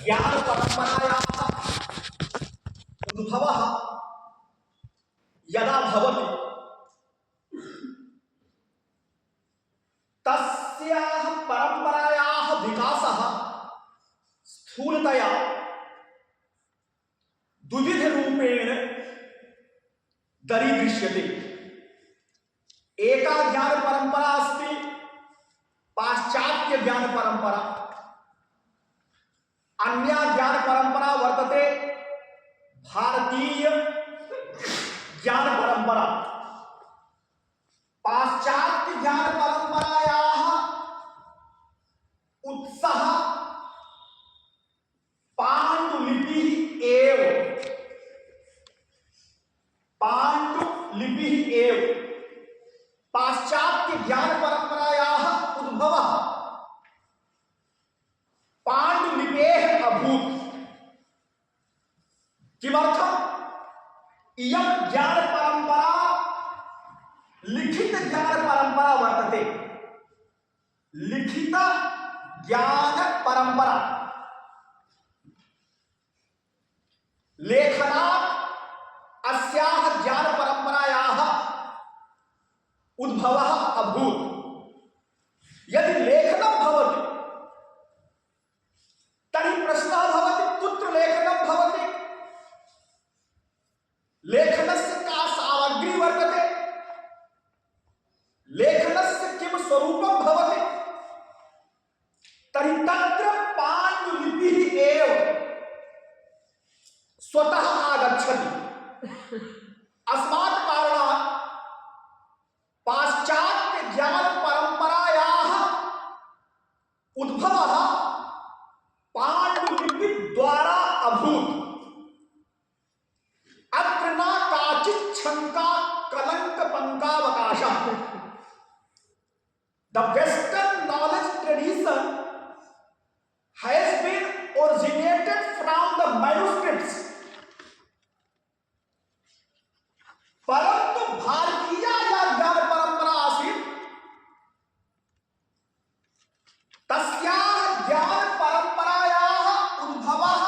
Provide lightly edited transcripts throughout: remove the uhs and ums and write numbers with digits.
ज्ञान परंपरायाः उद्भवः यदा भवति तस्याः परंपरायाः विकासः स्थूलतया द्विविध रूपेण दरीदृश्यते। एका ज्ञान परंपरा अस्ति पाश्चात्य ज्ञान परंपरा, अन्या ज्ञान परंपरा वर्तते भारतीय ज्ञान परंपरा। पाश्चात्य ज्ञान परंपरायाः उत्सः पाण्डुलिपिः एव। पाण्डुलिपिः एव पाश्चात्य ज्ञान परंपरायाः उद्भवः पाण्डुलिपेः अभूत्। किमर्थम्? इयं ज्ञान परंपरा लिखित ज्ञान परंपरा वर्तते। लिखित ज्ञान परंपरा लेखनात् अस्याः ज्ञान परंपरायाः उद्भवः अभूत्। यदि लेखनं भवति तर्हि प्रश्नः भवति कुत्र लेखनं भवति, लेखनस्य का सामग्री वर्तते, लेखनस्य किं स्वरूपं भवति। तर्हि तत्र पाण्डुलिपिः एव स्वतः आगच्छति। अस्मात् कारणात् पाश्चात्य ज्ञान परंपरायाः उद्भवः पाण्डुलिपि द्वारा अभूत्। अत्र न काचित् शंका कलंक पंकावकाशः। The Western knowledge tradition has been originated from the manuscripts, परंतु भारतीय या ज्ञान परंपरा आसीत् तस्याः ज्ञान परंपरायाः उद्भवः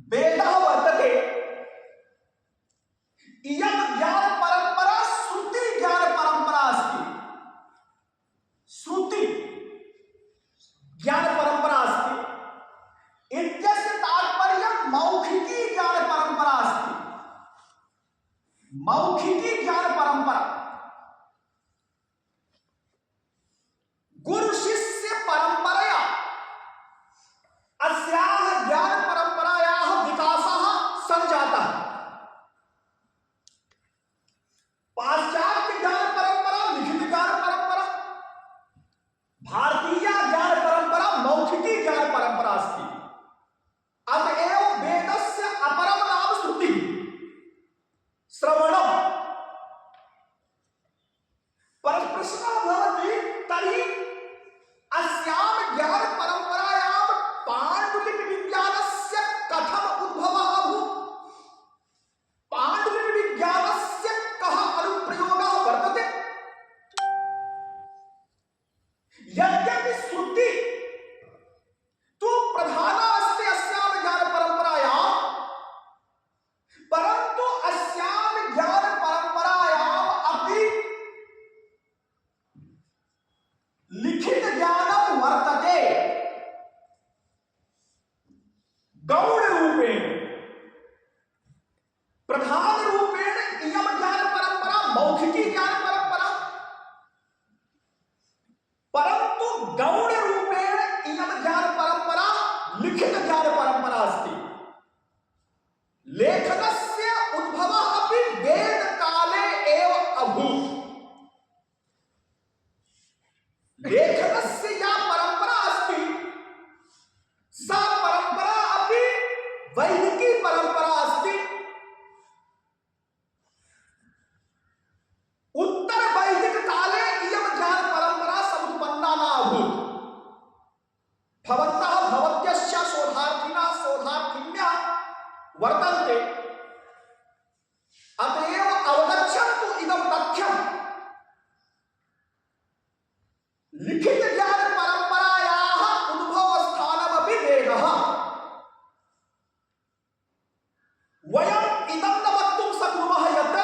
वेदः वर्तते। इयं ज्ञान परंपरा श्रुति ज्ञान परंपरा अस्ति। श्रुति ज्ञान परंपरा अस्ति इत्यस्य तात्पर्यं मौखिकी ज्ञान परंपरा अस्ति। मौखिकी ज्ञान परंपरा गुरु शिष्य परंपरया अस्याः ज्ञान परंपरायाः विकासः संजातः। पाश्चात्य ज्ञान परंपरा लिखित ज्ञान परंपरा, भारतीय ज्ञान परंपरा मौखिकी ज्ञान परंपरा अस्ति। अतएव वेदस्य अपरं नाम श्रुतिः श्रवणम्। पर प्रश्नः भवति तर्हि अस्यां ज्ञान परंपरायां पाण्डुलिपि विज्ञानस्य कथम् उद्भवः अभूत्? पाण्डुलिपि विज्ञानस्य कः अनुप्रयोगः वर्तते? यद्यपि श्रुति तु प्रधाना अस्ति अस्यां ज्ञान परंपरायां, परन्तु अस्यां ज्ञान परंपरायाम् अपि लिखित ज्ञानं वर्तते गौण रूपेण। प्रधान रूपेण इयं ज्ञान परंपरा मौखिकी ज्ञान परंपरा, परंतु गौण रूपेण इयं ज्ञान परंपरा लिखित ज्ञान परंपरा अस्ति। लेखनस्य उद्भवः अपि वेद काले एव अभूत्। लेखनस्य या परंपरा अस्ति सा परंपरा अपि वैदिकी परंपरा अस्ति। उत्तर वैदिक काले इयं ज्ञान परंपरा समुत्पन्ना न अभूत्। भवन्तः भवत्यश्च शोधार्थिनः शोधार्थिन्यः वर्तन्ते, अतएव अवगच्छन्तु इदं तथ्यम्। लिखित ज्ञान परंपरायाः उद्भवस्थानमपि वेदः। वयम् इदं न वक्तुं शक्नुमः यत्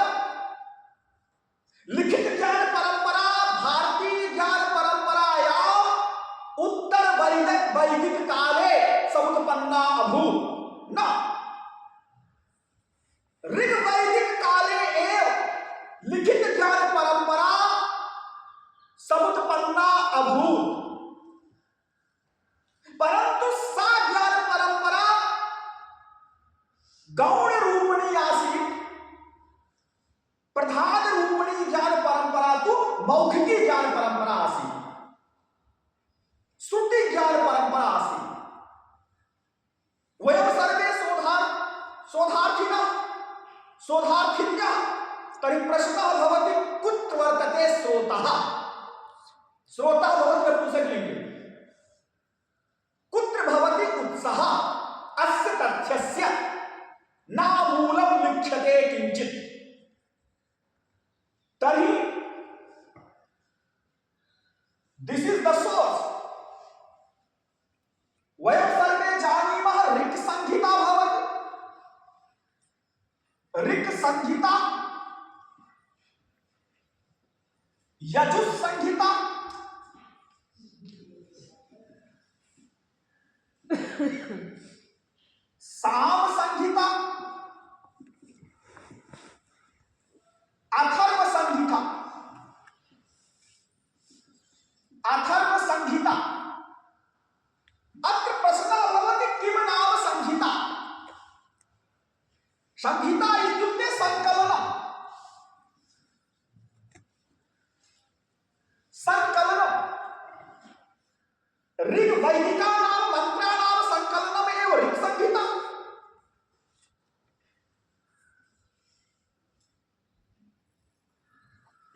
लिखित ज्ञान परंपरा भारतीय ज्ञान परंपरायाम् उत्तर वैदिक काले समुत्पन्ना अभूत्। न, ऋग्वैदिक काले एव लिखित ज्ञान परंपरा समुत्पन्ना अभूत्। परंतु सा ज्ञान परंपरा गौण रूपिणी आसीत्। प्रधान रूपिणी ज्ञान परंपरा तो मौखिकी ज्ञान परंपरा आसीत्, श्रुति ज्ञान परंपरा आसीत्। वयं सर्वे शोधार्थिन्यः। तर्हि प्रश्नः भवति कुत्र वर्तते स्रोतः। श्रोता भवति नपुंसकलिङ्गे। कुत्र भवति उत्सः अस्य तथ्यस्य नामूलं लिख्यते किंचित्। तर्हि दिस इज द सोर्स। वयं सर्वे जानीमः ऋक् संहिता भवति। ऋक् संहिता, यजुः संहिता, साम संहिता, अथर्व संहिता। अथर्व संहिता। अत्र प्रश्नः भवति किं नाम संहिता। संहिता इत्युक्ते संकलनम्। संकलनम् ऋग्वैदिकानां मंत्राणां संकलनमेव ऋक्संहिता।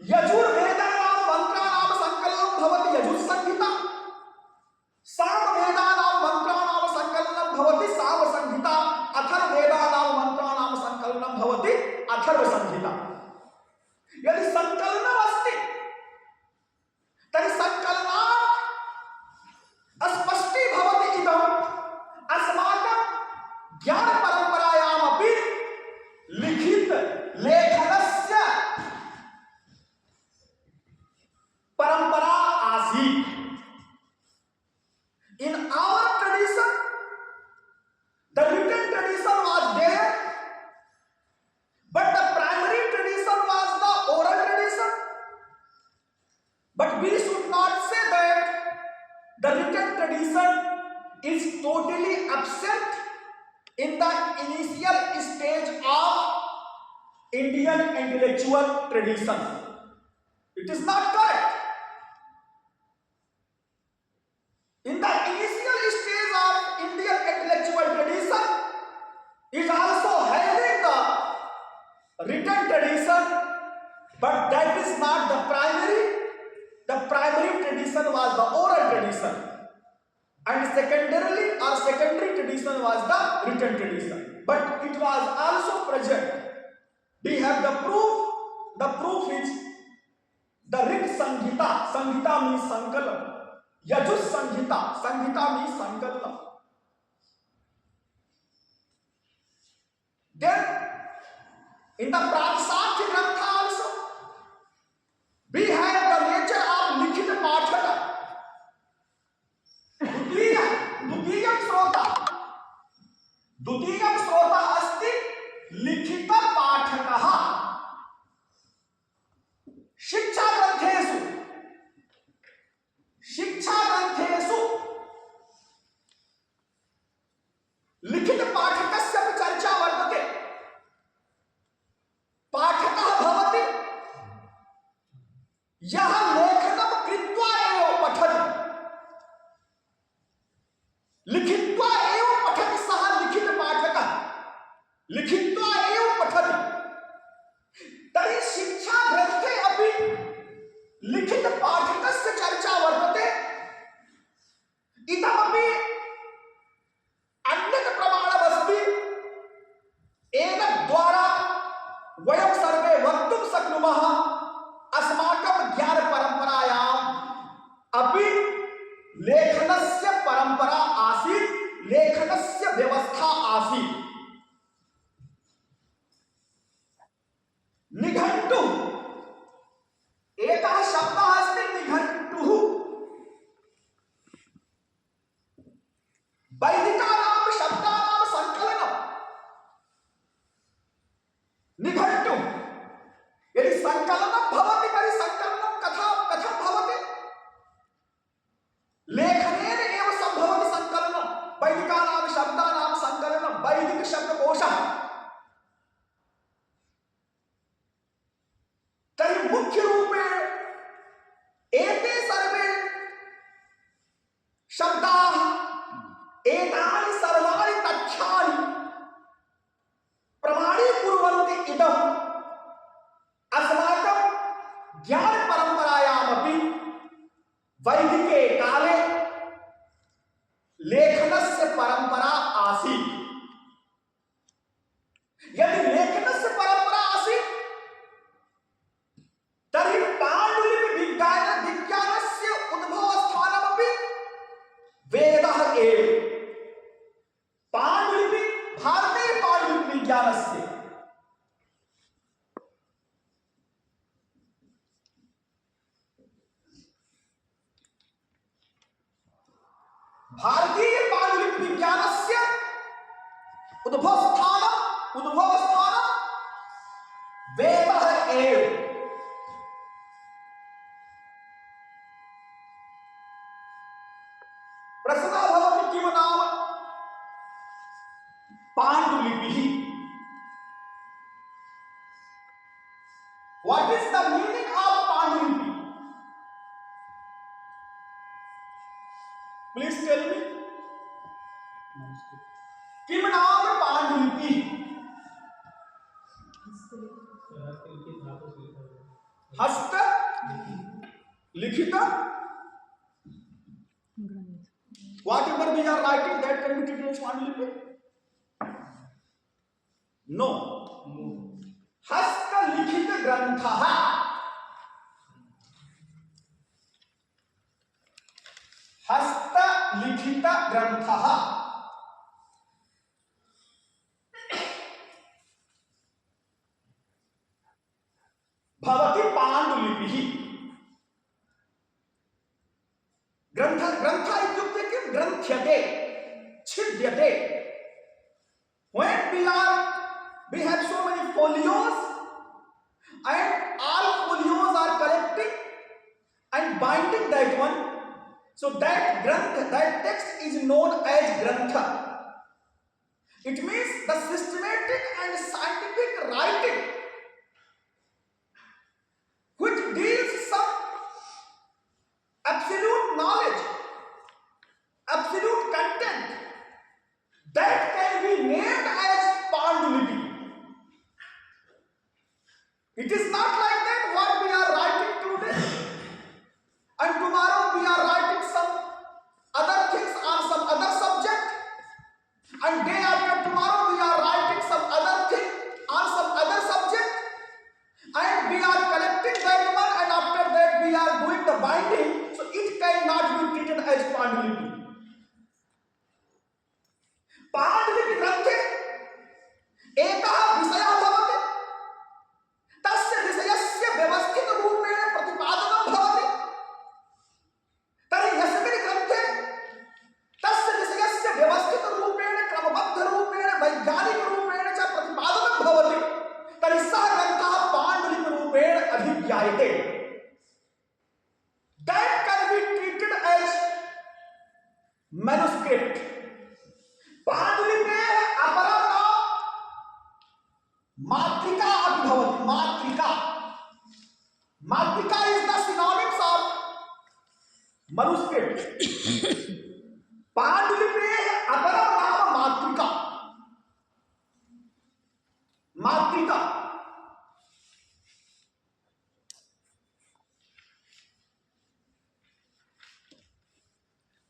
यजुर्वेदानां मंत्राणां संकलनं भवति यजुस्संहिता। सामवेदानां मंत्राणां संकलनं भवति सामसंहिता। अथर्ववेदानां मंत्राणां संकलनं भवति अथर्वसंहिता। यदि संकलनम् अस्ति तर्हि संकलनात् स्पष्टी भवति इदम् अस्माकं ज्ञान परंपरायामपि लिखित लेखनस्य परंपरा आसीत्। In our tradition, the written tradition was there, but the primary tradition was the oral tradition. But we should not say that the written tradition is totally absent in the initial stage of Indian intellectual tradition. It is not correct. In the initial stage of Indian intellectual tradition is also having the written tradition, but that is not the primary. The primary tradition was the oral tradition, and secondarily or secondary tradition was the written tradition. But it was also present. We have the proof. The proof is the Rig Sanghita. Sanghita means Sankalam. Yajus Sanghita. Sanghita means Sankalam. Then in the Pratisakya Grantha also we have the nature of Likhita Pathaka. Dutiyam Srota asti Likhita Pathakah. शिक्षा ग्रंथेषु लिखित पाठकस्य चर्चा वर्तते। पाठकः भवति अपि लेखनस्य परंपरा आसीत्, लेखनस्य व्यवस्था आसीत्। निघण्टुः, एकः शब्दः अस्ति निघण्टुः। वैदिकानां शब्दानां संकलनम्। निघण्टुः यदि संकलनं भवति तर्हि संकलनं कथं भवति? लेखनेन एव सम्भवति संकलनं। वैदिकानां शब्दानां संकलनं, वैदिक शब्दकोशः। तर्हि मुख्यरूपेण एते सर्वे शब्दाः, एतानि सर्वाणि तथ्यानि प्रमाणीकुर्वन्ति इदम् अस्माकं ज्ञानपरम्परायामपि वैदिके काले लेखनस्य परंपरा आसीत्। यदि लेखनस्य परंपरा आसीत् तर्हि पाण्डुलिपि विज्ञानस्य उद्भवस्थानमपि वेदः एव। पाण्डुलिपि भारतीय पाण्डुलिपि विज्ञानस्य भारतीय पाण्डुलिपि विज्ञानस्य उद्भवस्थानं वेदः एव। प्रश्नः भवति किं नाम पाण्डुलिपिः? What is the meaning of पाण्डुलिपि? Please tell me. किं नाम पाण्डुलिपि? हस्त लिखित, whatever we are writing that can be treated as पाण्डुलिपि? No. हस्त लिखित ग्रंथः। हस्त लिखित ग्रंथः भवति पाण्डुलिपिः। ग्रंथ इत्युक्ते किं? ग्रन्थ्यते, छिद्यते। When we have so many folios and all folios are collecting and binding that one, so that text is known as grantha. It means the systematic and scientific writing which deals some absolute knowledge, absolute content, that can be named as Pandulipi. It is not like that what we are writing today and tomorrow we are writing some other things on some other subject, and day after tomorrow we are writing some other thing on some other subject, and we are collecting that one, and after that we are doing the binding, so it cannot be treated as Pandulipi. पाण्डुलिपि ग्रन्थे एकः विषयः भवति, तस्य विषयस्य व्यवस्थितरूपेण प्रतिपादनं भवति। तर्हि यस्मिन् ग्रन्थे तस्य विषयस्य व्यवस्थितरूपेण, क्रमबद्धरूपेण, वैज्ञानिकरूपेण च प्रतिपादनं भवति, तर्हि सः ग्रन्थः पाण्डुलिपिरूपेण अभिज्ञायते। That can be treated as manuscript. पाण्डुलिपेः अपरं नाम मातृका अपि भवति। मातृका is the synonyms of manuscript. पाण्डुलिपेः अपरं नाम मातृका।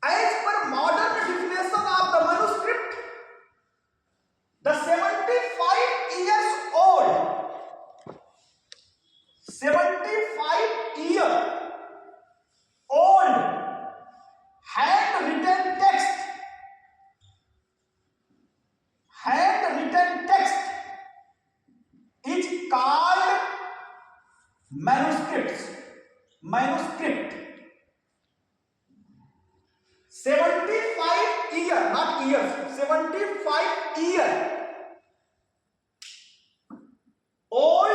As per modern definition of the manuscript, the 75 years old, 75 year old manuscript. 75 year, not years, 75 year old,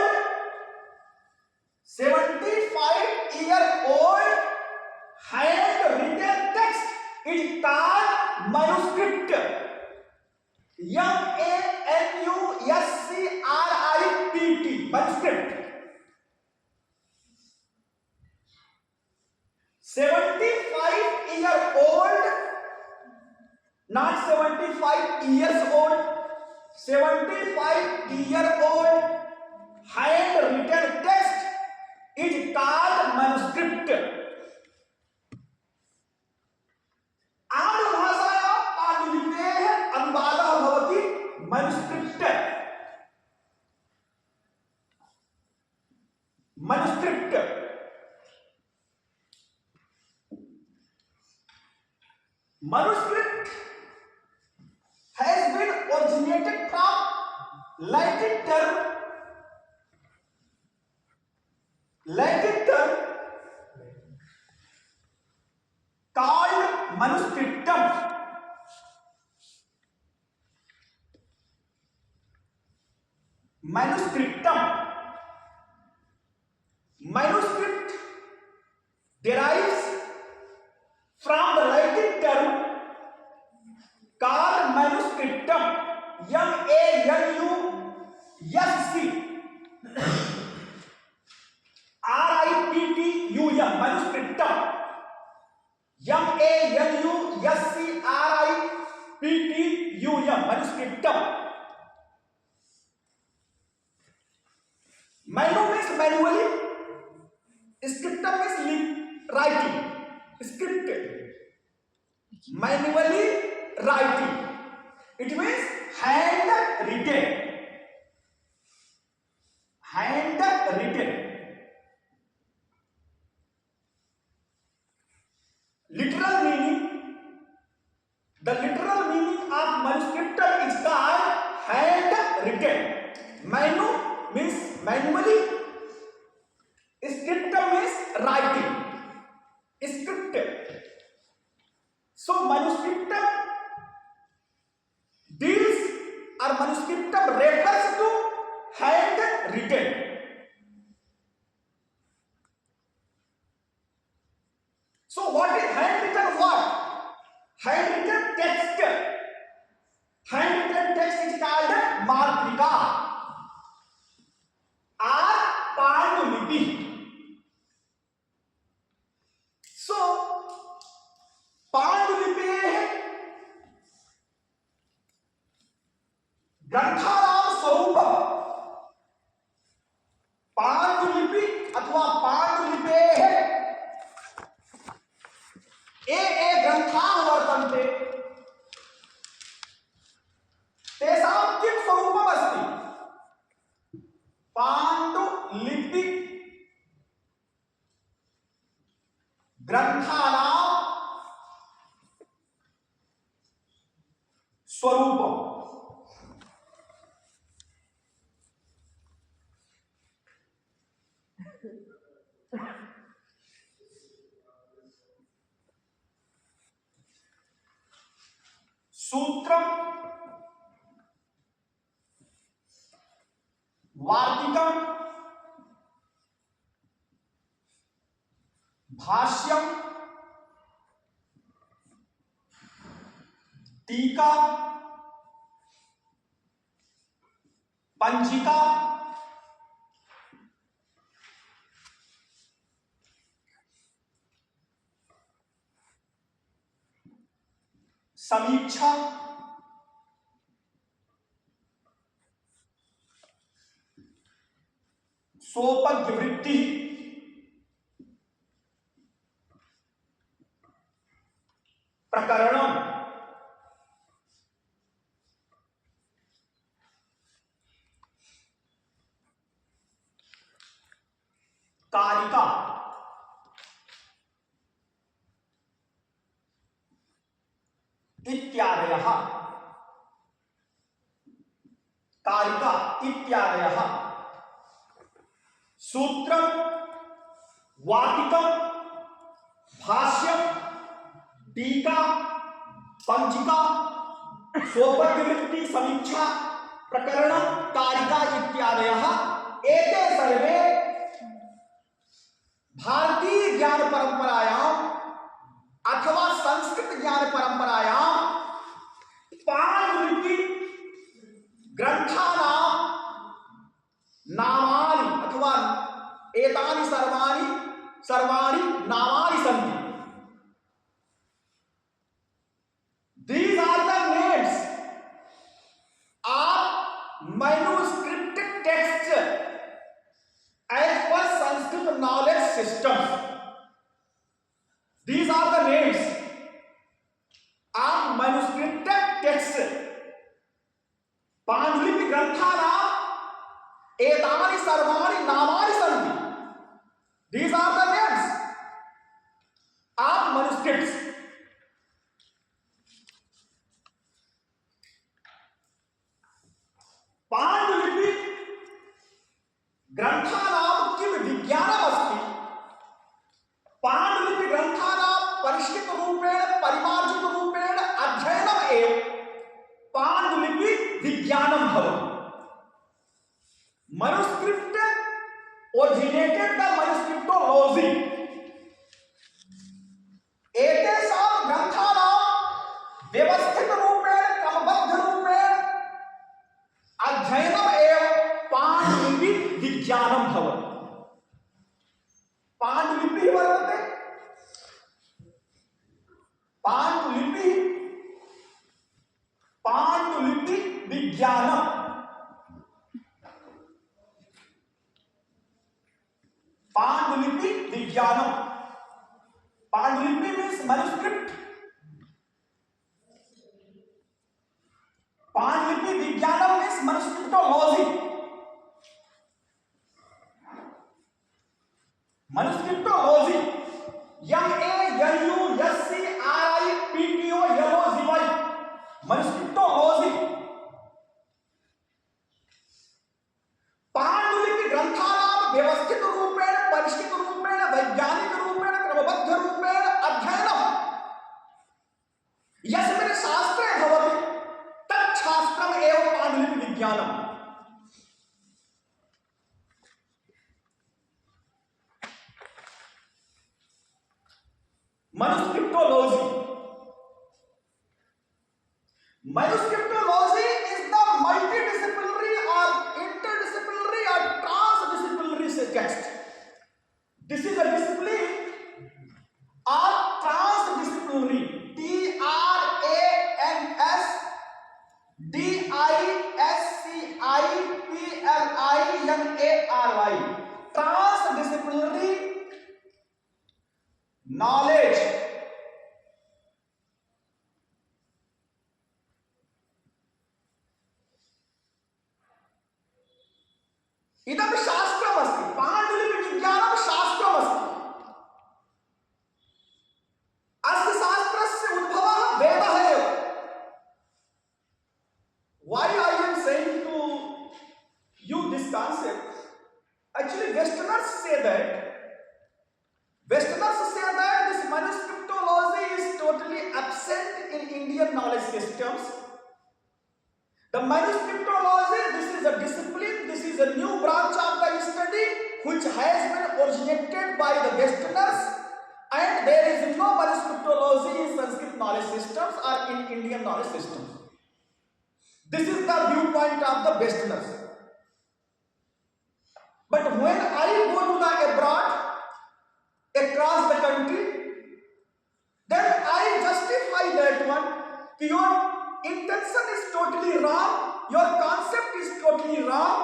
75-year-old handwritten text is called manuscript. manuscript, manuscript. 75-year-old, not 75 years old, 75-year-old handwritten text is called manuscript. आङ्ग्लभाषायां पाण्डुलिपेः अनुवादः भवति manuscript. manuscript. Manuscript has been originated from Latin term called manuscriptum. Manuscript derives from the Latin term called manuscriptum, manuscriptum, manuscriptum, manuscriptum. Manu means manually, scriptum means writing, scripted, manually writing. It means hand written. Literal meaning. The literal meaning of manuscriptum is called hand written. Manu means manually. Scriptum means writing. Scripted. So manuscriptum deals or manuscriptum refers to hand written. So what is handwritten? What? Handwritten text. Handwritten text is called Matrika or Pandulipi. So Pandulipeः ग्रंथानां स्वरूपम्. पाण्डुलिपि अथवा पाण्डुलिपेः ये ग्रन्थाः वर्तन्ते तेषां किं स्वरूपम् अस्ति? पाण्डुलिपि ग्रन्थानां स्वरूपम्. सूत्रम, वार्तिकम, भाष्यम, टीका, पंजिका, समीक्षा, सोपज्ञवृत्ति, प्रकरणम, कारिका, इत्यादयः. कारिका इत्यादयः. सूत्रम, वार्तिकम, भाष्यम, टीका, पंजिका, स्वपद्यवृत्ति, समीक्षा, प्रकरण, कारिका इत्यादयः एते सर्वे भारतीय ज्ञान परंपरायां अथवा संस्कृत ज्ञान परंपरायां पांडुलिपि ग्रंथानां नामानि अथवा एतानि सर्वाणि नामानि सन्ति. These are the names of manuscript texts as per Sanskrit knowledge systems. These are the names of manuscript texts. पांडुलिपि ग्रंथानां एतानि सर्वाणि नामानि सन्ति. These are the names of manuscripts. पांडुलिपि ग्रंथानां किं विज्ञानमस्ति? पांडुलिपि ग्रंथानां परिष्कृतरूपेण परिमार्जितरूपेण अध्ययनम् एव पांडुलिपि विज्ञानं भवति. Manuscript originated the manuscriptology. एतेषां ग्रन्थानां व्यवस्थितरूपेण क्रमबद्धरूपेण अध्ययनम् एव पाण्डुलिपि विज्ञानं भवति. पाण्डुलिपिः वर्तते, पाण्डुलिपि विज्ञानं. पांडुलिपि विज्ञानम. पांडुलिपि मीन्स मैन्युस्क्रिप्ट. पांडुलिपि विज्ञानम मीन्स मैन्युस्क्रिप्टोलॉजी. मैन्युस्क्रिप्टोलॉजी MANUSCRIPTOLOGY. मैन्युस्क्रिप्टोलॉजी. पांडुलिपि ग्रंथानां व्यवस्थित रूपेण परिष्कृत रूपेण वैज्ञानिक रूपेण क्रमबद्ध रूपेण अध्ययनम् यस्मिन् शास्त्रे भवति तत् शास्त्रम् एव पांडुलिपि विज्ञानम्. मैन्युस्क्रिप्टोलॉजी. Manuscriptology is the multidisciplinary or interdisciplinary or transdisciplinary text. This is a discipline or transdisciplinary. TRANSDISCIPLINARY. Transdisciplinary knowledge. इदं शास्त्रमस्ति. पाण्डुलिपि विज्ञानं शास्त्रमस्ति. अस्य शास्त्रस्य उद्भवः वेदः एव. Why I am saying to you this concept? Actually, Westerners say that this manuscriptology is totally absent in Indian knowledge systems. The manuscriptology, this is a discipline, this is a new branch of the study which has been originated by the Westerners, and there is no manuscriptology in Sanskrit knowledge systems or in Indian knowledge systems. This is the viewpoint of the Westerners. But when I go to the abroad, across the country, then I justify that one. Your intention is totally wrong. Your concept is totally wrong.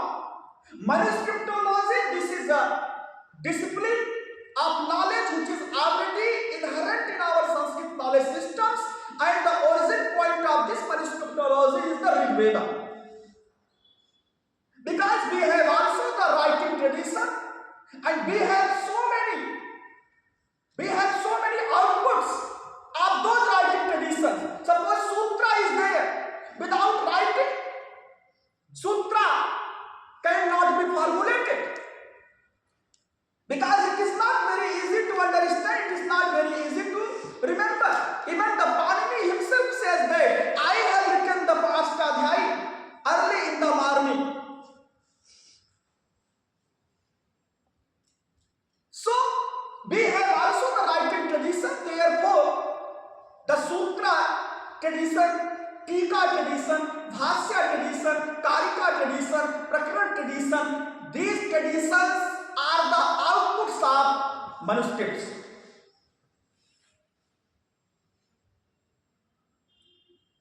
Manuscriptology, this is a discipline of knowledge which is already inherent in our Sanskrit knowledge systems, and the origin point of this manuscriptology is the Rig Veda. Because we have also the writing tradition, and we have so many outputs of those writing traditions. Suppose sutra is there. Without writing, sutra cannot be formulated, because it is not very tradition, टीका tradition, भाष्य tradition, कारिका tradition, प्रकरण tradition. These traditions are the outputs of manuscripts.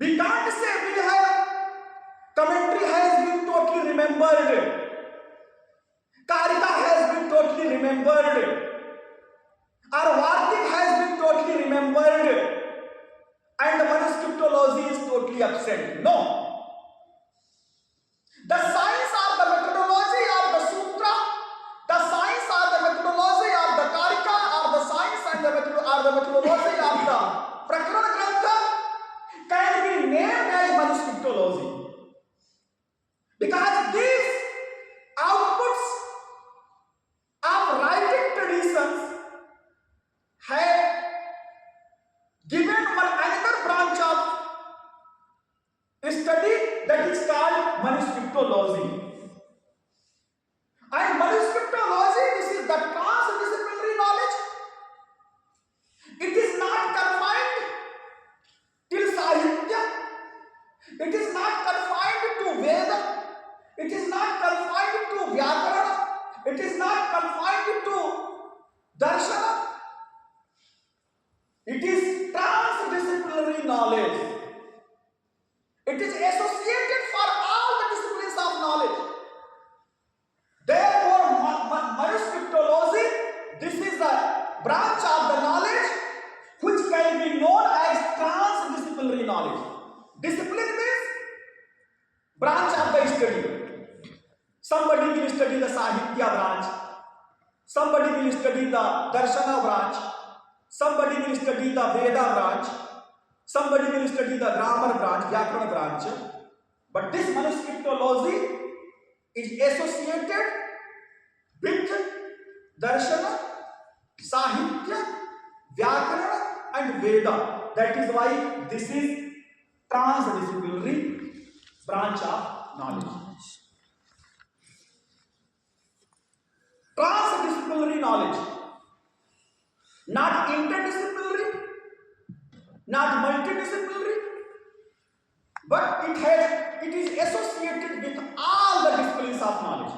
We can't say we have commentary has been totally remembered, karika has been totally remembered, or Vartik has been totally remembered, and the manuscriptology is totally absent. No. The science or the methodology of the sutra, the science or the methodology of the karika, or the science and the methodology of the prakarana grantha can be named as manuscriptology, because these outputs of writing traditions have given one another branch of study that is called manuscriptology. And manuscriptology, this is the transdisciplinary knowledge. It is not confined till Sahitya. It is not confined to Veda. It is not confined to Vyakarana. It is not confined to Darshana. It is transdisciplinary knowledge. It is associated for all the disciplines of knowledge. Therefore, manuscriptology, this is a branch of the knowledge which can be known as transdisciplinary knowledge. Discipline means branch of the study. Somebody will study the Sahitya branch. Somebody will study the Darshana branch. Somebody will study the Veda branch. Somebody will study the grammar branch, Vyakarana branch. But this manuscriptology is associated with Darshana, Sahitya, Vyakarana and Veda. That is why this is transdisciplinary branch of knowledge. Transdisciplinary knowledge, not interdisciplinary, not multidisciplinary, but it is associated with all the disciplines of knowledge.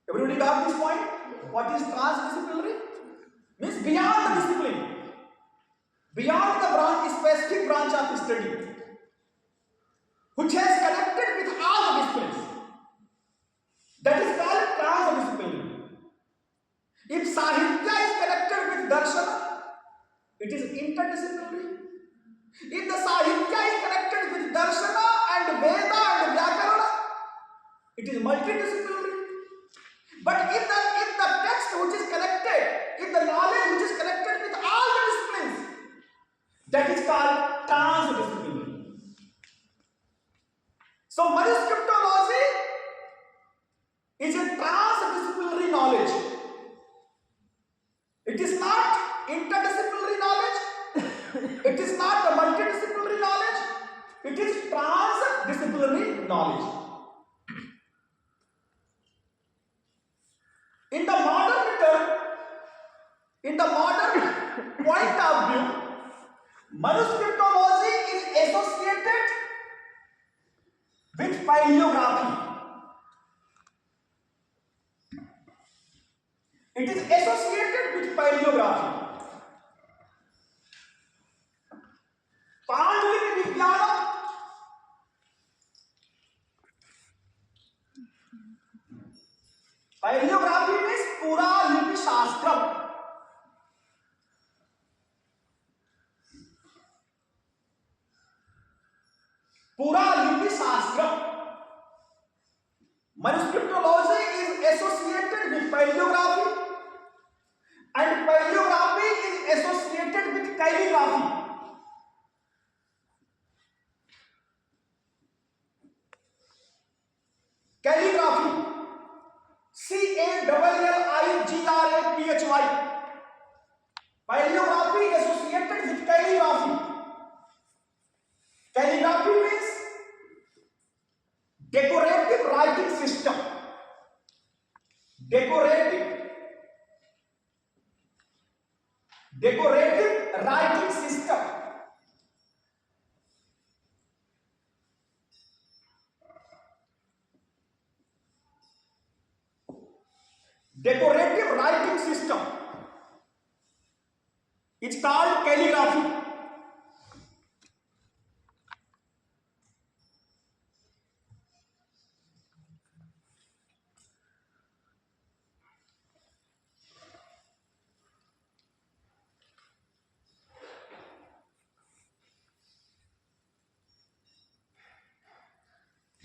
Everybody got this point? What is transdisciplinary? Means beyond the discipline, beyond the branch, specific branch of study, which has connected with all the disciplines. That is called transdisciplinary. If Sahitya is connected with Darshana, it is interdisciplinary. If the Sahitya is connected with Darshana and Veda and Vyakarana, it is multidisciplinary. But if the text which is connected, if the knowledge which is connected with all the disciplines, that is called transdisciplinary. So manuscriptology is a transdisciplinary knowledge. It is not interdisciplinary knowledge. It is not the multidisciplinary knowledge. It is transdisciplinary knowledge. In the modern point of view, manuscriptology is associated with paleography. It is associated with paleography. Pandulini Vijnana, paleography means Pura Lipi Shastram. Pura Lipi Shastram. Manuscriptology is associated with paleography, and paleography is associated with calligraphy. Calligraphy, CALLIGRAPHY. Paleography is associated with calligraphy. Calligraphy means decorative writing system. Decorative decorative writing system. Decorative writing system. It's called calligraphy.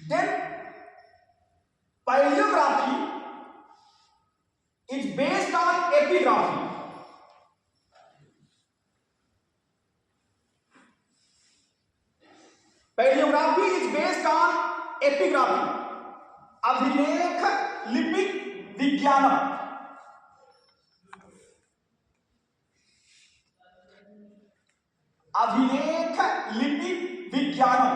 Then paleography is based on epigraphy. Paleography is based on epigraphy. अभिलेख लिपिक विज्ञानम. अभिलेख लिपिक विज्ञानम.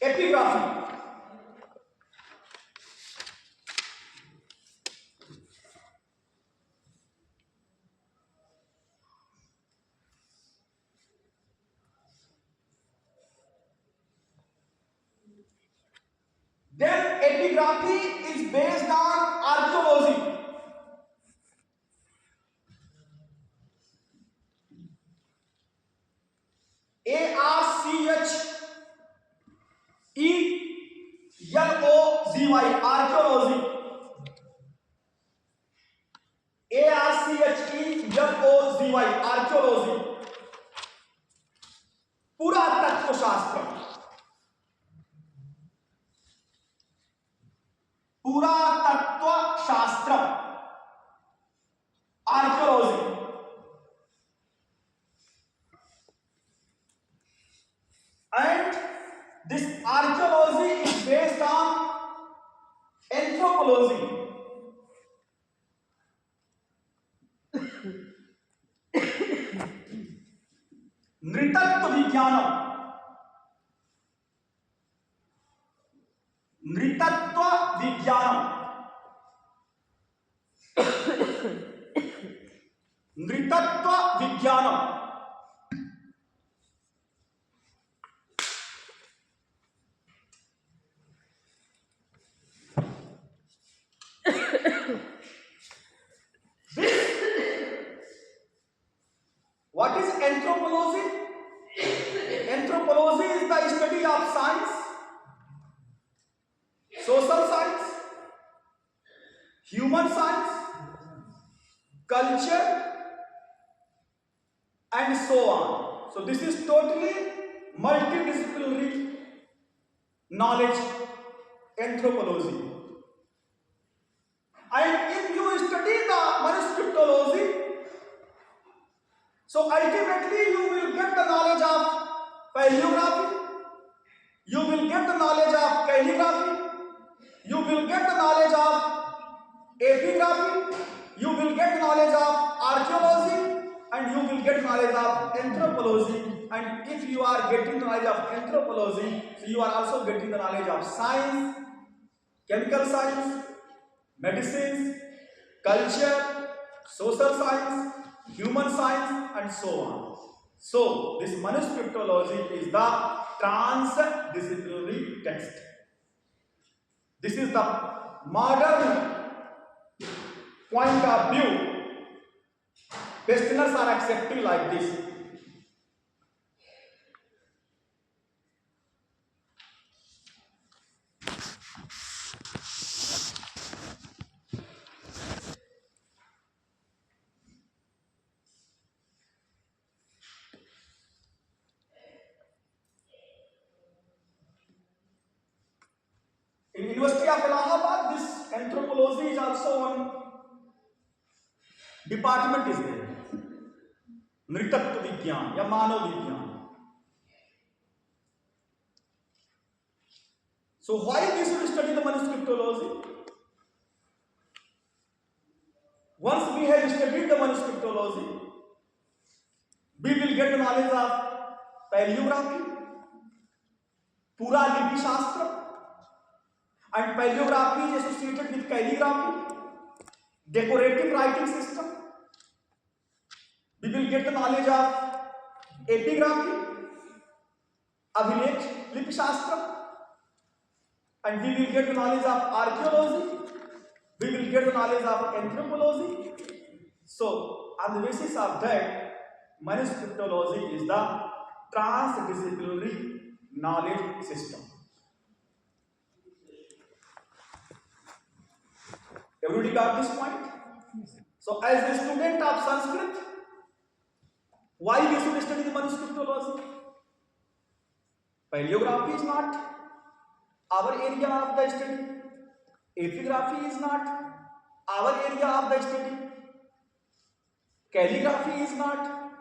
Epigraphy. Then epigraphy is based on archaeology. ARCHELOGY, archaeology. ARCHELOGY, archaeology. पुरातत्व शास्त्र. पुरातत्व शास्त्र, archaeology. And this archaeology is based on anthropology. नृतत्व vijnanam. नृतत्व vijnanam. नृतत्व vijnanam. What is anthropology? Anthropology is the study of science, social science, human science, culture, and so on. So this is totally multidisciplinary knowledge, anthropology. And if you study the manuscriptology, so ultimately you will get the knowledge of paleography, you will get the knowledge of calligraphy, you will get the knowledge of epigraphy, you will get knowledge of archaeology, and you will get knowledge of anthropology. And if you are getting knowledge of anthropology, so you are also getting the knowledge of science, chemical science, medicines, culture, social science, human science, and so on. So this manuscriptology is the transdisciplinary text. This is the modern point of view. Westerners are accepting like this. In University of Allahabad, this anthropology is also one department is there. नृतत्व विज्ञान या मानव विज्ञान. So why we should study the manuscriptology? Once we have studied the manuscriptology, we will get the knowledge of paleography, Puralipi Shastra, and paleography is associated with calligraphy. decorative writing system. We will get the knowledge of epigraphy, Abhilekh Lipi Shastra, and we will get the knowledge of archaeology. We will get the knowledge of anthropology. So, on the basis of that, manuscriptology is the transdisciplinary knowledge system. Everybody got this point? So, as a student of Sanskrit, why we should study the manuscriptology? Paleography is not our area of the study. Epigraphy is not our area of the study. Calligraphy is not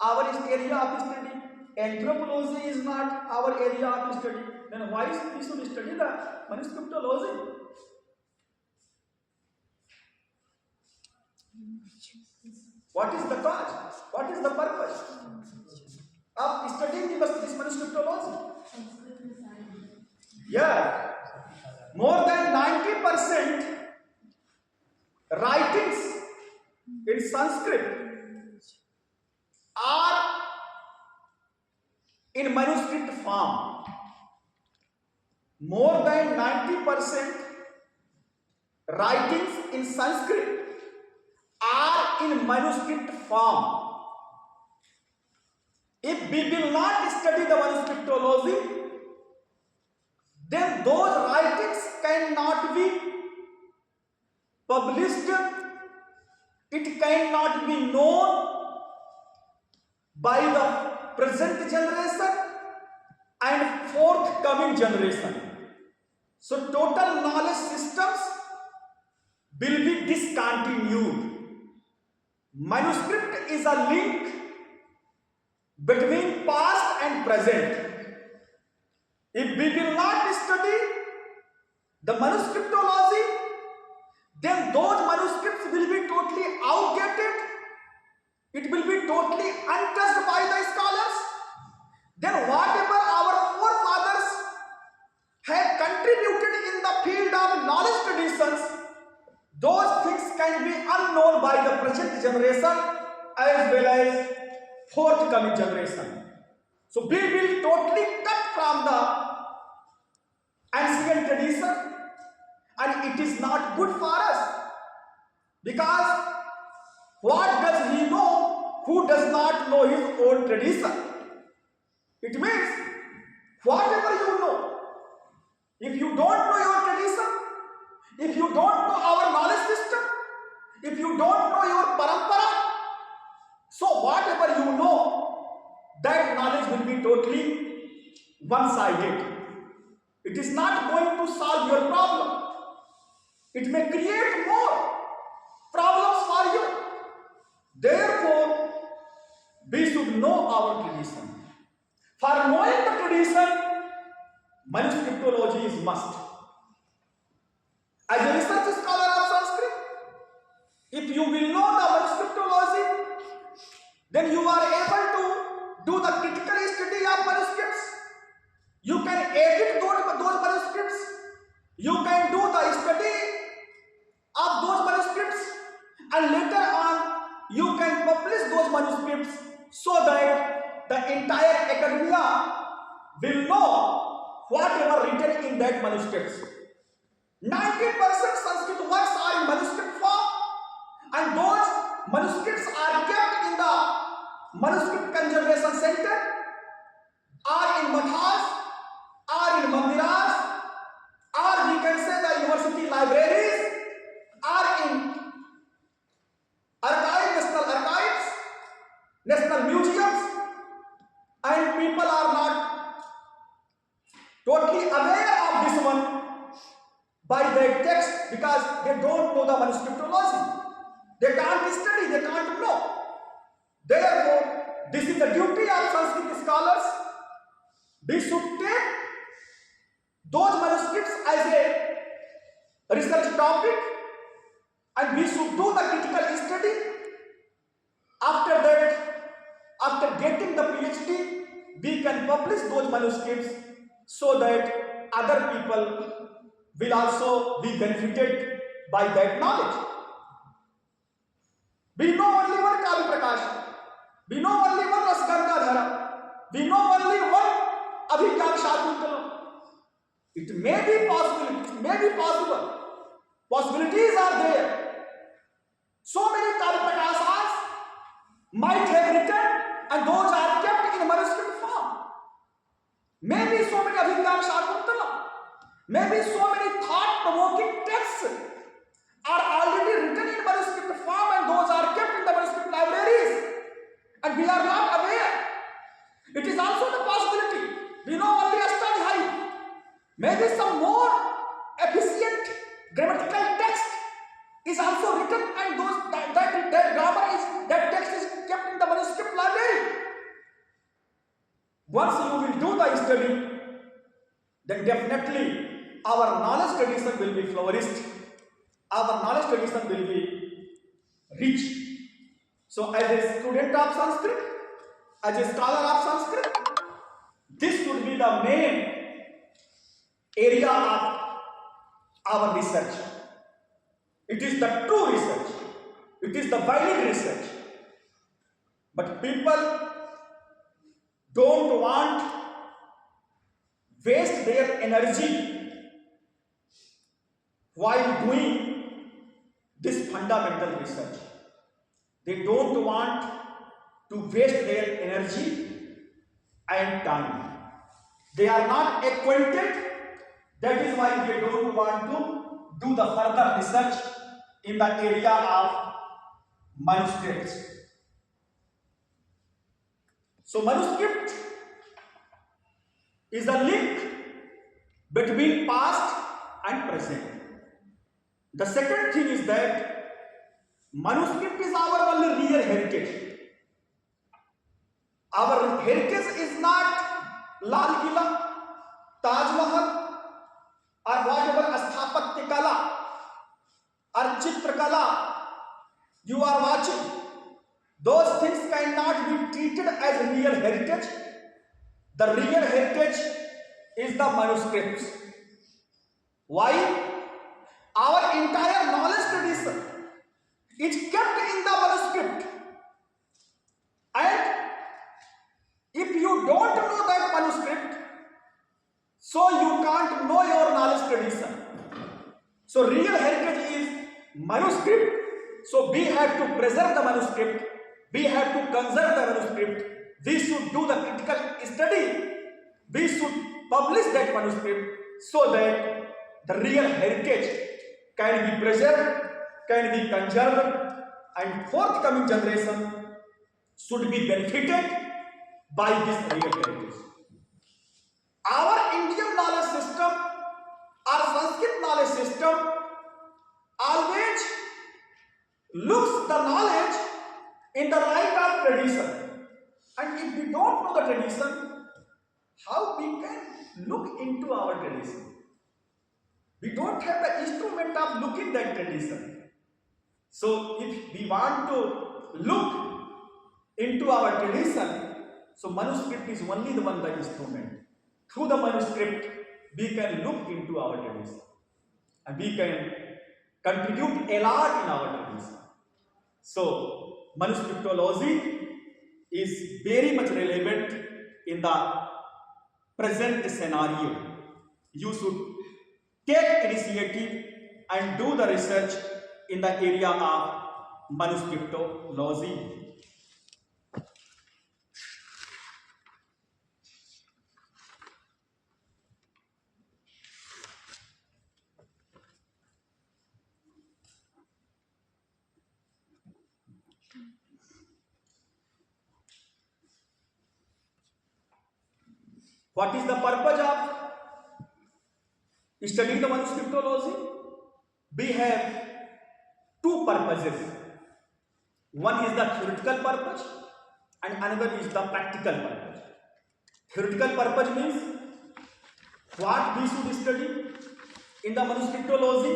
our area of study. Anthropology is not our area of study. Then why we should study the manuscriptology? What is the cause? What is the purpose of studying this manuscriptology? Yeah, more than 90% writings in Sanskrit are in manuscript form. More than 90% writings in Sanskrit are in manuscript form. If we will not study the manuscriptology, then those writings cannot be published, it cannot be known by the present generation and forthcoming generation. So total knowledge systems will be discontinued. Manuscript is a link between past and present. If we will not study the manuscriptology, then those manuscripts will be totally outdated. It will be totally untouched by the scholars. Then whatever our forefathers have contributed in the field of knowledge traditions, those things can be unknown by the present generation as well as forthcoming generation. So we will totally cut from the ancient tradition, and it is not good for us, because what does he know who does not know his own tradition? It means whatever you know, if you don't know your tradition, if you don't know our knowledge system, if you don't know your parampara, so whatever you know, that knowledge will be totally one-sided. It is not going to solve your problem. It may create more problems for you. Therefore, we should know our tradition. For knowing the tradition, manuscriptology is must. As a research scholar of Sanskrit, if you will know the manuscriptology, then you are able to do the critical study of manuscripts. You can edit those manuscripts. You can do the study of those manuscripts, and later on you can publish those manuscripts so that the entire academia will know whatever written in that manuscripts. 90% Sanskrit works are in manuscript form, and those manuscripts are kept in the Manuscript Conservation Center, are in mathas, are in mandiras, or we can say the university libraries, are in national archives, national museums, and people are not totally aware of this one by their text, because they don't know the manuscriptology. They can't study, they can't know. Therefore, this is the duty of Sanskrit scholars. We should take those manuscripts as a research topic, and we should do the critical study. After that, after getting the PhD, we can publish those manuscripts so that other people will also be benefited by that knowledge. We know only one Kavi Prakash. We know only one Rasgangadhara. We know only one Abhijఞాన Shakuntalam. It may be possible. It may be possible. Possibilities are there. So many Kavi Prakashas might have written, and those are kept in manuscript form. Maybe so many Abhijఞాన Shakuntalam. Maybe so many thought-provoking texts are already written in manuscript form, and those are kept in the manuscript libraries, and we are not aware. It is also the possibility. We know only Ashtadhyayi. Maybe some more efficient grammatical text is also written, and that grammar is, that text is kept in the manuscript library. Once you will do the study, then definitely our knowledge tradition will be flourished. Our knowledge tradition will be rich. So as a student of Sanskrit, as a scholar of Sanskrit, this would be the main area of our research. It is the true research. It is the valid research. But people don't want waste their energy while doing this fundamental research. They don't want to waste their energy and time. They are not acquainted. That is why they don't want to do the further research in the area of manuscripts. So manuscript is a link between past and present. The second thing is that manuscript is our only real heritage. Our heritage is not Lal Killa, Taj Mahal, or whatever Asthapatya Kala or Chitra Kala you are watching. Those things cannot be treated as real heritage. The real heritage is the manuscripts. Why? Our entire knowledge tradition is kept in the manuscript. And if you don't know that manuscript, so you can't know your knowledge tradition. So real heritage is manuscript. So we have to preserve the manuscript. We have to conserve the manuscript. We should do the critical study. We should publish that manuscript so that the real heritage can be preserved, can be conserved, and forthcoming generation should be benefited by this real heritage. Our Indian knowledge system, our Sanskrit knowledge system, always looks the knowledge in the light of tradition. And if we don't know the tradition, how we can look into our tradition? We don't have the instrument of looking that tradition. So if we want to look into our tradition, so manuscript is only the one the instrument. Through the manuscript, we can look into our tradition. And we can contribute a lot in our tradition. So manuscriptology is very much relevant in the present scenario. You should take initiative and do the research in the area of manuscriptology. What is the purpose of studying the manuscriptology? We have two purposes. One is the theoretical purpose and another is the practical purpose. Theoretical purpose means what we should study in the manuscriptology,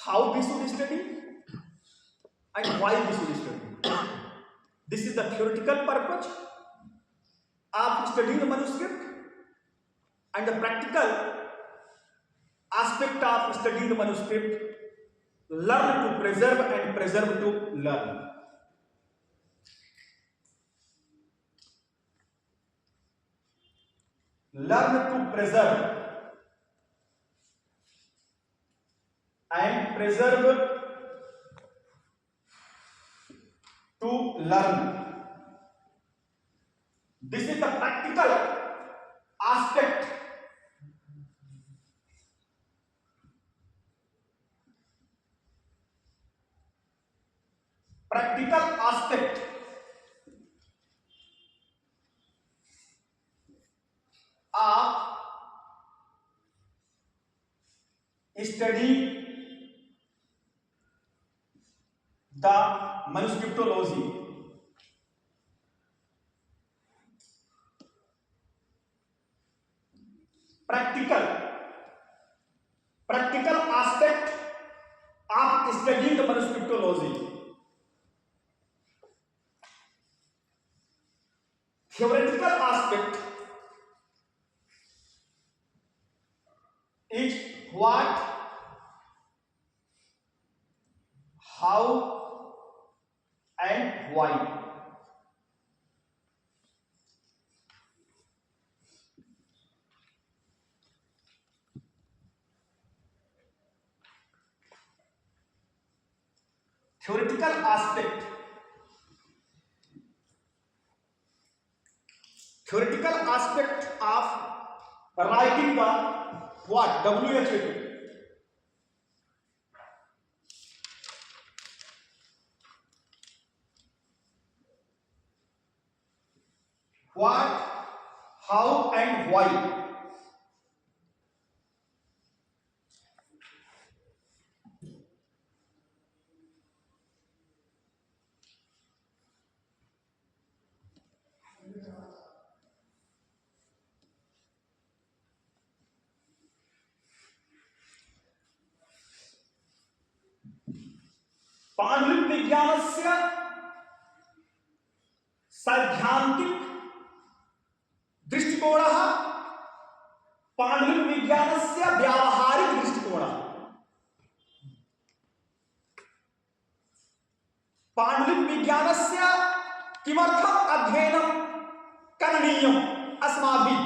how we should study, and why we should study. This is the theoretical purpose of studying the manuscript, and the practical aspect of studying the manuscript learn to preserve and preserve to learn. Learn to preserve and preserve to learn. This is the practical aspect. Practical aspect of studying the manuscriptology. Practical aspect of studying the manuscriptology. Theoretical aspect is what, how, and why. Theoretical aspect. Theoretical aspect of writing the what? WHAP. What, how, and why. पांडुलिपि विज्ञानस्य सैद्धांतिक दृष्टिकोणः, पांडुलिपि विज्ञानस्य व्यावहारिक दृष्टिकोणः। पांडुलिपि विज्ञानस्य किमर्थम् अध्ययनं करणीयम् अस्माभिः?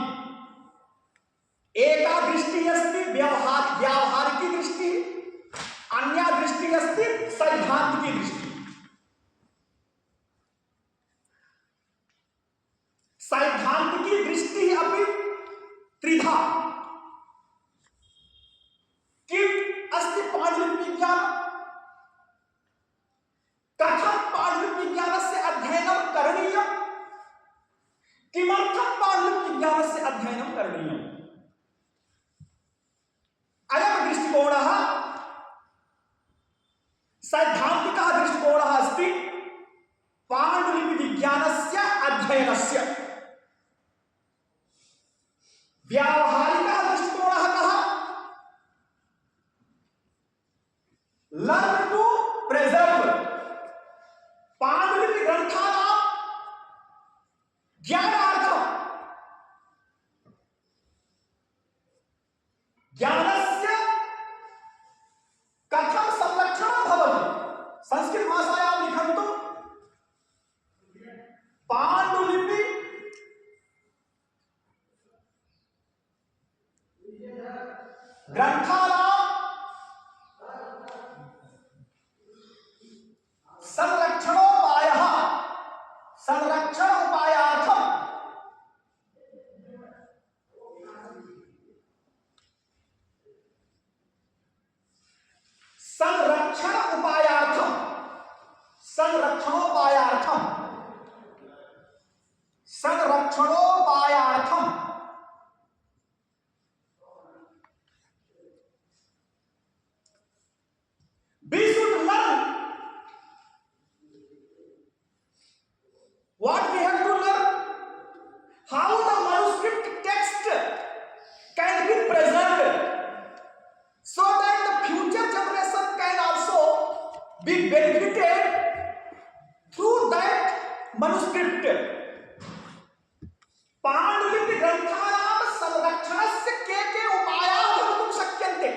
एका दृष्टिः अस्ति व्यावहारिकी दृष्टिः, अन्या दृष्टिः अस्ति सैद्धांतिकी दृष्टिः। सैद्धांतिकी दृष्टिः अपि त्रिधा। किम् अस्ति पांडुलिपि विज्ञानं? कथं पांडुलिपि विज्ञानस्य अध्ययनं करणीयम्? किमर्थं पांडुलिपि विज्ञानस्य अध्ययनं करणीयम्? अयं दृष्टिकोणः सैद्धांतिकः दृष्टिकोणः अस्ति पांडुलिपि विज्ञानस्य अध्ययनस्य। व्यावहारिकः दृष्टिकोणः कः? Learn to preserve. पांडुलिपि ग्रंथानां ज्ञानार्थं, ज्ञानस्य कथं संरक्षणं भवति? संस्कृतभाषायां लिखन्तु। पांडुलिपि ग्रंथानां संरक्षणोपायः, संरक्षण उपायार्थं संरक्षण उपायार्थं संरक्षणोपायार्थं संरक्षणोपायार्थं we should learn. What we have to learn? How the manuscript text can be preserved so that the future generation can also be benefited through that manuscript. पांडुलिपि ग्रंथानां संरक्षणस्य के उपायाः भवितुं शक्यन्ते?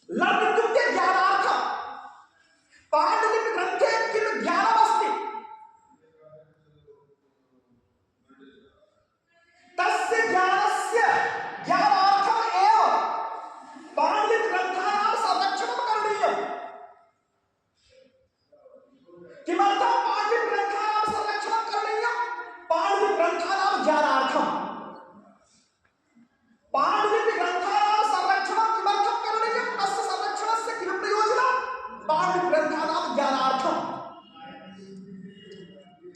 लर्न इत्युक्ते ज्ञानार्थं पाण्डुलिपिग्रन्थे किं ज्ञानमस्ति तस्य ज्ञानस्य ज्ञानार्थम् एव पाण्डुलिपिग्रन्थानां संरक्षणं करणीयम्। किमर्थं पाण्डुलिपिग्रन्थानां संरक्षणं करणीयं? पाण्डुलिपिग्रन्थानां ज्ञानार्थम्। पाण्डुलिपिग्रन्थानां संरक्षणं किमर्थं करणीयं? तस्य संरक्षणस्य किं प्रयोजनं? पाण्डुलिपिग्रन्थानां ज्ञानार्थम्।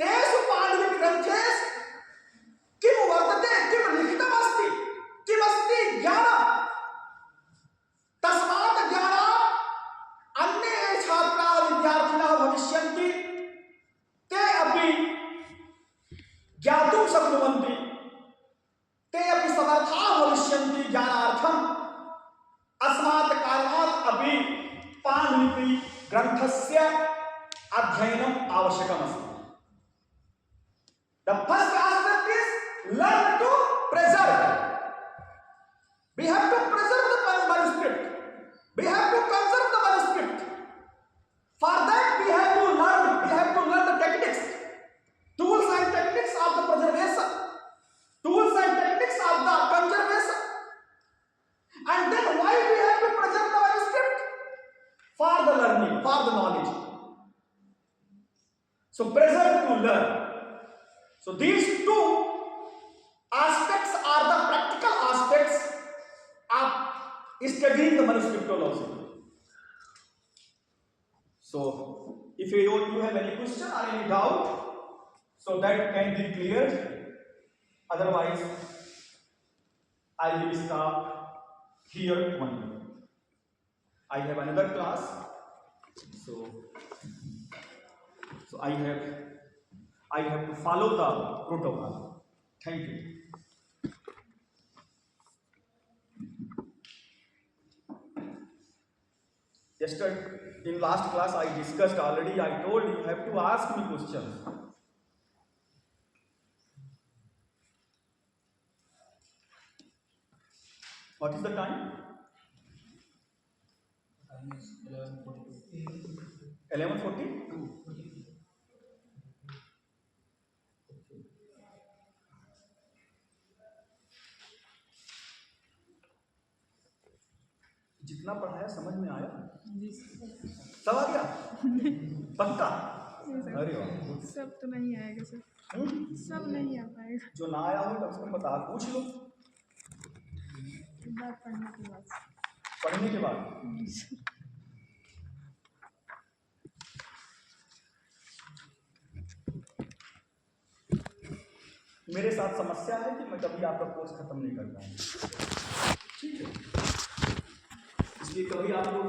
तेषु पाण्डुलिपिग्रन्थेषु किं वर्तते, किं लिखितमस्ति, किमस्ति ज्ञानं, तस्मात् ज्ञानात् अन्ये ये छात्राः विद्यार्थिनः भविष्यन्ति ते अपि ज्ञातुं शक्नुवन्ति, ते अपि समर्थाः भविष्यन्ति ज्ञानार्थम्। अस्मात् कारणात् अपि पाण्डुलिपिग्रन्थस्य अध्ययनम् आवश्यकमस्ति। The first aspect is learn to preserve. We have to preserve the manuscript. We have to conserve the manuscript. For that we have to learn the techniques, tools and techniques of the preservation, tools and techniques of the conservation. And then why we have to preserve the manuscript? For the learning, for the knowledge. So preserve to learn. So these two aspects are the practical aspects of studying the manuscriptology. So if you have any question or any doubt, so that can be cleared. Otherwise, I will stop here only. I have another class, so I have to follow the protocol. Thank you. Yesterday, in last class, I discussed already. I told you have to ask me questions. What is the time? 11:40. जितना पढ़ाया समझ में आया? सब आ गया? पक्का? अरे वाह, सब तो नहीं आएगा सर। सब नहीं आ पाएगा। जो ना आया हो कम से कम बता, पूछ लो। बात पढ़ने के बाद। पढ़ने के बाद? मेरे साथ समस्या है कि मैं कभी आपका कोर्स खत्म नहीं कर पाऊंगा। ठीक है, इसलिए कभी आप लोग